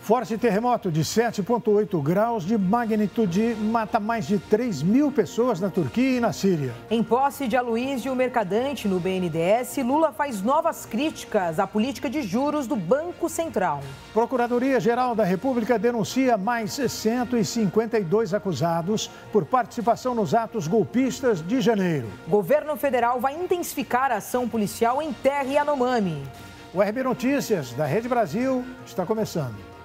Forte terremoto de 7,8 graus de magnitude mata mais de 3 mil pessoas na Turquia e na Síria. Em posse de Aloysio Mercadante no BNDES, Lula faz novas críticas à política de juros do Banco Central. Procuradoria-Geral da República denuncia mais 152 acusados por participação nos atos golpistas de janeiro. Governo federal vai intensificar a ação policial em Terra e Yanomami. O RB Notícias da Rede Brasil está começando.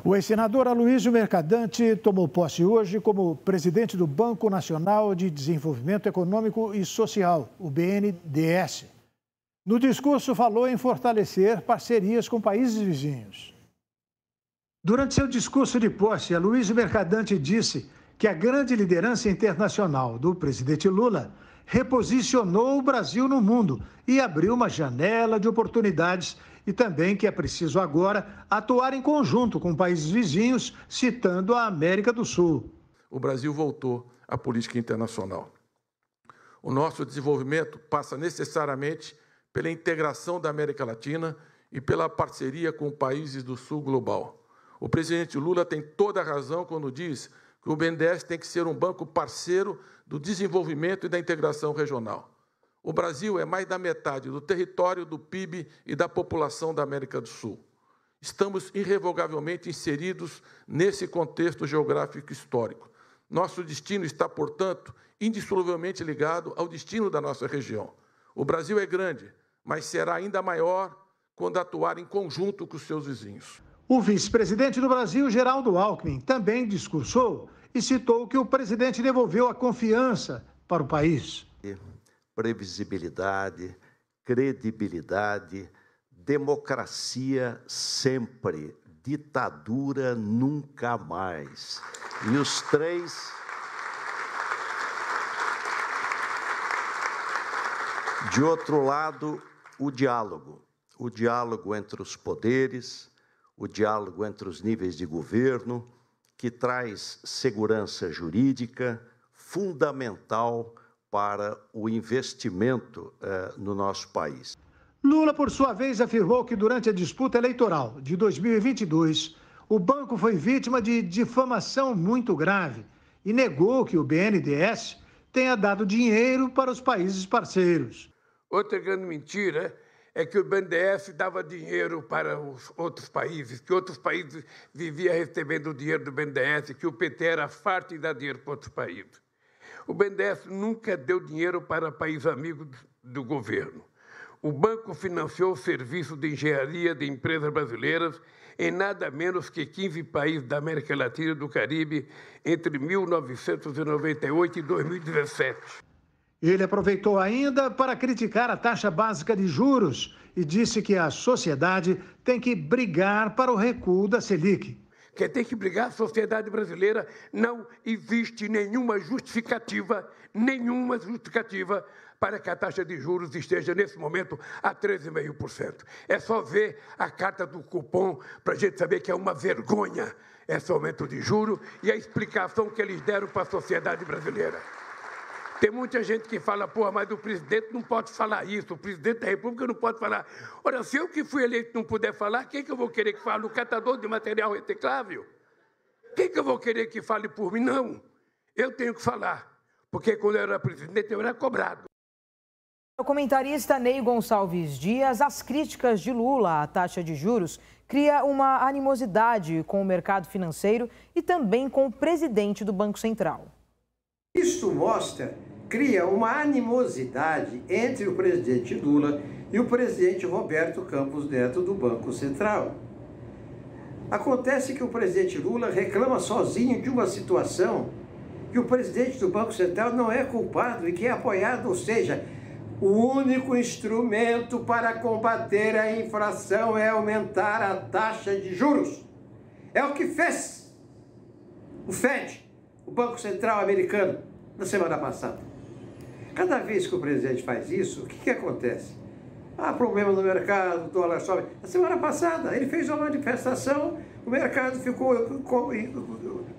O ex-senador Aloysio Mercadante tomou posse hoje como presidente do Banco Nacional de Desenvolvimento Econômico e Social, o BNDES. No discurso, falou em fortalecer parcerias com países vizinhos. Durante seu discurso de posse, Aloysio Mercadante disse que a grande liderança internacional do presidente Lula reposicionou o Brasil no mundo e abriu uma janela de oportunidades e também que é preciso agora atuar em conjunto com países vizinhos, citando a América do Sul. O Brasil voltou à política internacional. O nosso desenvolvimento passa necessariamente pela integração da América Latina e pela parceria com países do Sul global. O presidente Lula tem toda a razão quando diz que o BNDES tem que ser um banco parceiro do desenvolvimento e da integração regional. O Brasil é mais da metade do território, do PIB e da população da América do Sul. Estamos irrevogavelmente inseridos nesse contexto geográfico histórico. Nosso destino está, portanto, indissoluvelmente ligado ao destino da nossa região. O Brasil é grande, mas será ainda maior quando atuar em conjunto com os seus vizinhos. O vice-presidente do Brasil, Geraldo Alckmin, também discursou e citou que o presidente devolveu a confiança para o país. Previsibilidade, credibilidade, democracia sempre, ditadura nunca mais. E os três... De outro lado, o diálogo entre os poderes, o diálogo entre os níveis de governo, que traz segurança jurídica fundamental para o investimento no nosso país. Lula, por sua vez, afirmou que durante a disputa eleitoral de 2022, o banco foi vítima de difamação muito grave e negou que o BNDES tenha dado dinheiro para os países parceiros. Outra grande mentira é que o BNDES dava dinheiro para os outros países, que outros países viviam recebendo dinheiro do BNDES, que o PT era farto de dar dinheiro para outros países. O BNDES nunca deu dinheiro para países amigos do governo. O banco financiou o serviço de engenharia de empresas brasileiras em nada menos que 15 países da América Latina e do Caribe entre 1998 e 2017. Ele aproveitou ainda para criticar a taxa básica de juros e disse que a sociedade tem que brigar para o recuo da Selic. Que tem que brigar a sociedade brasileira, não existe nenhuma justificativa para que a taxa de juros esteja, nesse momento, a 13,5%. É só ver a carta do cupom para a gente saber que é uma vergonha esse aumento de juros e a explicação que eles deram para a sociedade brasileira. Tem muita gente que fala, porra, mas o presidente não pode falar isso, o presidente da República não pode falar. Ora, se eu que fui eleito não puder falar, quem que eu vou querer que fale? O catador de material reciclável? Quem que eu vou querer que fale por mim? Não, eu tenho que falar, porque quando eu era presidente eu era cobrado. O comentarista Ney Gonçalves Dias, as críticas de Lula à taxa de juros cria uma animosidade com o mercado financeiro e também com o presidente do Banco Central. Isso cria uma animosidade entre o presidente Lula e o presidente Roberto Campos Neto do Banco Central. Acontece que o presidente Lula reclama sozinho de uma situação que o presidente do Banco Central não é culpado e que é apoiado, ou seja, o único instrumento para combater a inflação é aumentar a taxa de juros. É o que fez o FED, o Banco Central americano, na semana passada. Cada vez que o presidente faz isso, o que acontece? Há problema no mercado, o dólar sobe. Na semana passada, ele fez uma manifestação, o mercado ficou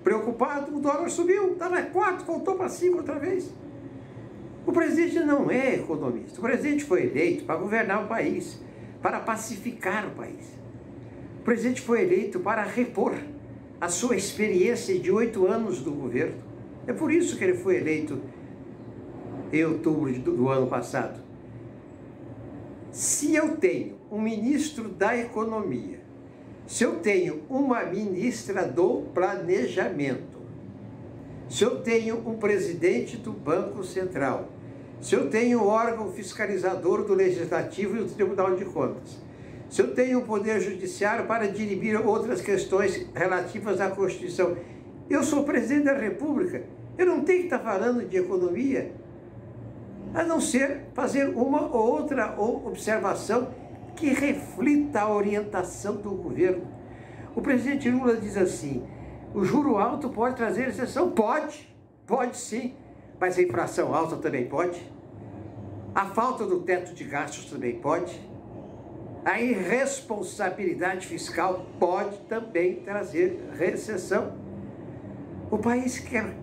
preocupado, o dólar subiu, estava 4, voltou para 5 outra vez. O presidente não é economista. O presidente foi eleito para governar o país, para pacificar o país. O presidente foi eleito para repor a sua experiência de 8 anos do governo. É por isso que ele foi eleito em outubro do ano passado. Se eu tenho um ministro da Economia, se eu tenho uma ministra do Planejamento, se eu tenho um presidente do Banco Central, se eu tenho um órgão fiscalizador do Legislativo e do Tribunal de Contas, se eu tenho um Poder Judiciário para dirimir outras questões relativas à Constituição, eu sou presidente da República, eu não tenho que estar falando de economia, a não ser fazer uma ou outra observação que reflita a orientação do governo. O presidente Lula diz assim, o juro alto pode trazer recessão? Pode sim, mas a inflação alta também pode. A falta do teto de gastos também pode. A irresponsabilidade fiscal pode também trazer recessão. O país quer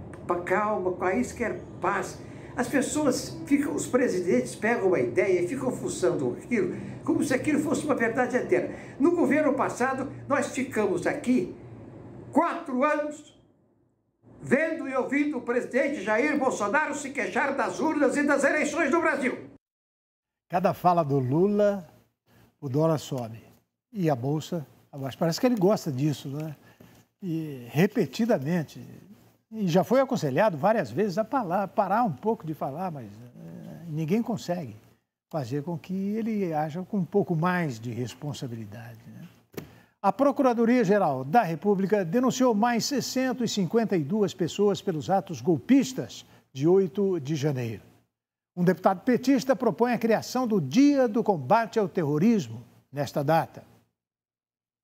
calma, o país quer paz. As pessoas ficam, os presidentes pegam uma ideia e ficam fuçando aquilo como se aquilo fosse uma verdade eterna. No governo passado, nós ficamos aqui 4 anos vendo e ouvindo o presidente Jair Bolsonaro se queixar das urnas e das eleições do Brasil. Cada fala do Lula, o dólar sobe. E a Bolsa abaixa. Parece que ele gosta disso, né? E repetidamente. E já foi aconselhado várias vezes a parar um pouco de falar, mas ninguém consegue fazer com que ele haja com um pouco mais de responsabilidade, né? A Procuradoria-Geral da República denunciou mais 152 pessoas pelos atos golpistas de 8 de janeiro. Um deputado petista propõe a criação do Dia do Combate ao Terrorismo nesta data.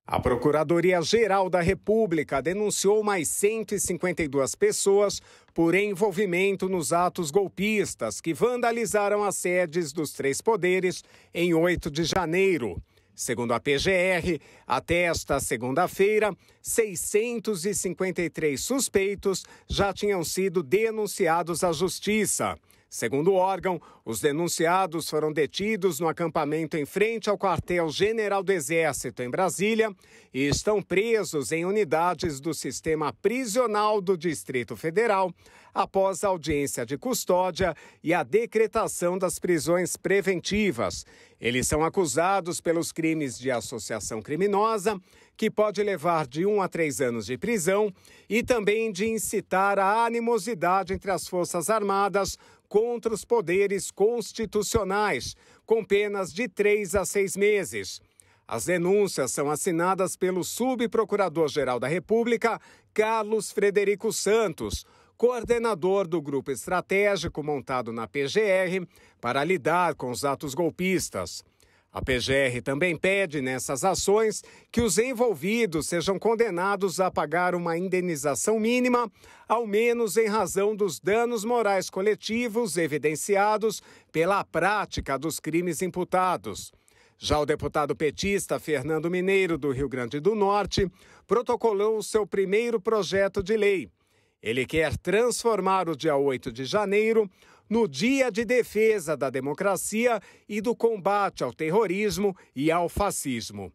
A Procuradoria-Geral da República denunciou mais 152 pessoas por envolvimento nos atos golpistas que vandalizaram as sedes dos 3 poderes em 8 de janeiro. Segundo a PGR, até esta segunda-feira, 653 suspeitos já tinham sido denunciados à Justiça. Segundo o órgão, os denunciados foram detidos no acampamento em frente ao quartel-general do Exército, em Brasília, e estão presos em unidades do sistema prisional do Distrito Federal, após a audiência de custódia e a decretação das prisões preventivas. Eles são acusados pelos crimes de associação criminosa, que pode levar de 1 a 3 anos de prisão, e também de incitar a animosidade entre as Forças Armadas contra os poderes constitucionais, com penas de 3 a 6 meses. As denúncias são assinadas pelo subprocurador-geral da República, Carlos Frederico Santos, coordenador do grupo estratégico montado na PGR para lidar com os atos golpistas. A PGR também pede nessas ações que os envolvidos sejam condenados a pagar uma indenização mínima, ao menos em razão dos danos morais coletivos evidenciados pela prática dos crimes imputados. Já o deputado petista Fernando Mineiro, do Rio Grande do Norte, protocolou o seu primeiro projeto de lei. Ele quer transformar o dia 8 de janeiro no Dia de Defesa da Democracia e do Combate ao Terrorismo e ao Fascismo.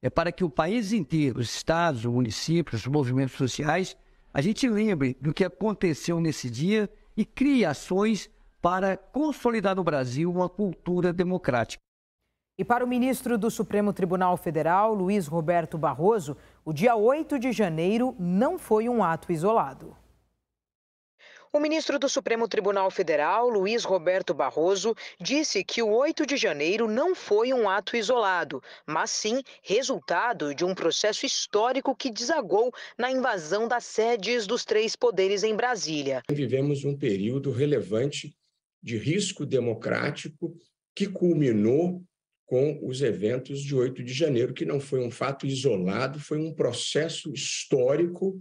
É para que o país inteiro, os estados, os municípios, os movimentos sociais, a gente lembre do que aconteceu nesse dia e crie ações para consolidar no Brasil uma cultura democrática. E para o ministro do Supremo Tribunal Federal, Luiz Roberto Barroso, o dia 8 de janeiro não foi um ato isolado. O ministro do Supremo Tribunal Federal, Luiz Roberto Barroso, disse que o 8 de janeiro não foi um ato isolado, mas sim resultado de um processo histórico que desagou na invasão das sedes dos 3 poderes em Brasília. Vivemos um período relevante de risco democrático que culminou com os eventos de 8 de janeiro, que não foi um fato isolado, foi um processo histórico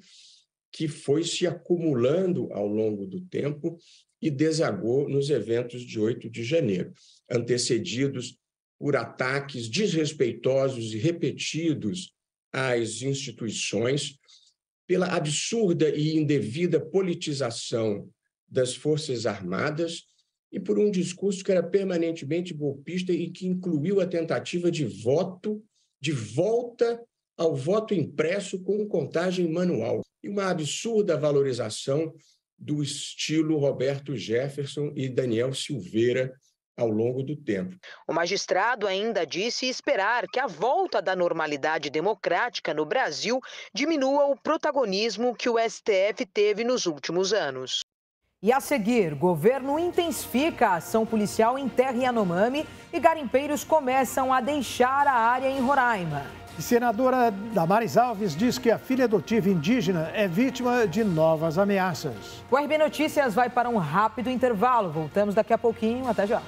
que foi se acumulando ao longo do tempo e desagou nos eventos de 8 de janeiro, antecedidos por ataques desrespeitosos e repetidos às instituições, pela absurda e indevida politização das Forças Armadas e por um discurso que era permanentemente golpista e que incluiu a tentativa de volta ao voto impresso com contagem manual e uma absurda valorização do estilo Roberto Jefferson e Daniel Silveira ao longo do tempo. O magistrado ainda disse esperar que a volta da normalidade democrática no Brasil diminua o protagonismo que o STF teve nos últimos anos. E a seguir, governo intensifica a ação policial em terra Yanomami e garimpeiros começam a deixar a área em Roraima. E senadora Damares Alves diz que a filha adotiva indígena é vítima de novas ameaças. O RB Notícias vai para um rápido intervalo. Voltamos daqui a pouquinho. Até já.